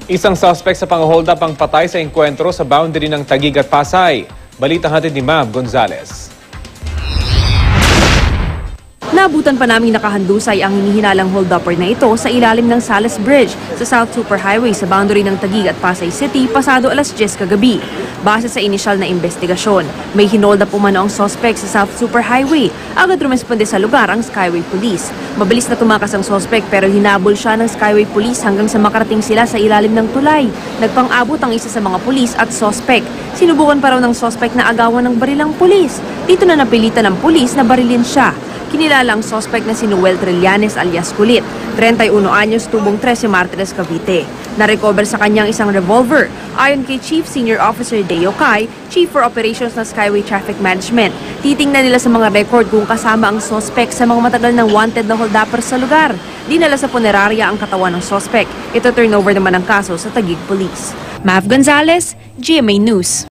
Isang suspect sa pang-hold up ang patay sa engkwentro sa boundary ng Taguig at Pasay. Balita hatid ni Ma'am Gonzales. Naabutan pa naming nakahandusay ang hinihinalang hold-upper na ito sa ilalim ng Sales Bridge sa South Superhighway sa boundary ng Taguig at Pasay City pasado alas 10 kagabi. Base sa inisyal na investigasyon, may hinold up umano ang suspect sa South Superhighway. Agad rumesponde sa lugar ang Skyway Police. Mabilis na tumakas ang suspect pero hinabol siya ng Skyway Police hanggang sa makarating sila sa ilalim ng tulay. Nagpang-abot ang isa sa mga pulis at suspect. Sinubukan pa raw ng suspect na agawan ng barilang pulis. Dito na napilitan ng pulis na barilin siya. Kinilala ang suspect na si Noel Trillanes alias Kulit, 31 anyos, tubong 13 Martires, Cavite. Na-recover sa kanyang isang revolver. Ayon kay Chief Senior Officer Deo Kai, Chief for Operations ng Skyway Traffic Management, titingnan nila sa mga record kung kasama ang suspect sa mga matagal ng wanted na hold-upper sa lugar. Dinala sa punerarya ang katawan ng suspect. Ito turnover naman ang kaso sa Taguig Police. Mav Gonzales, GMA News.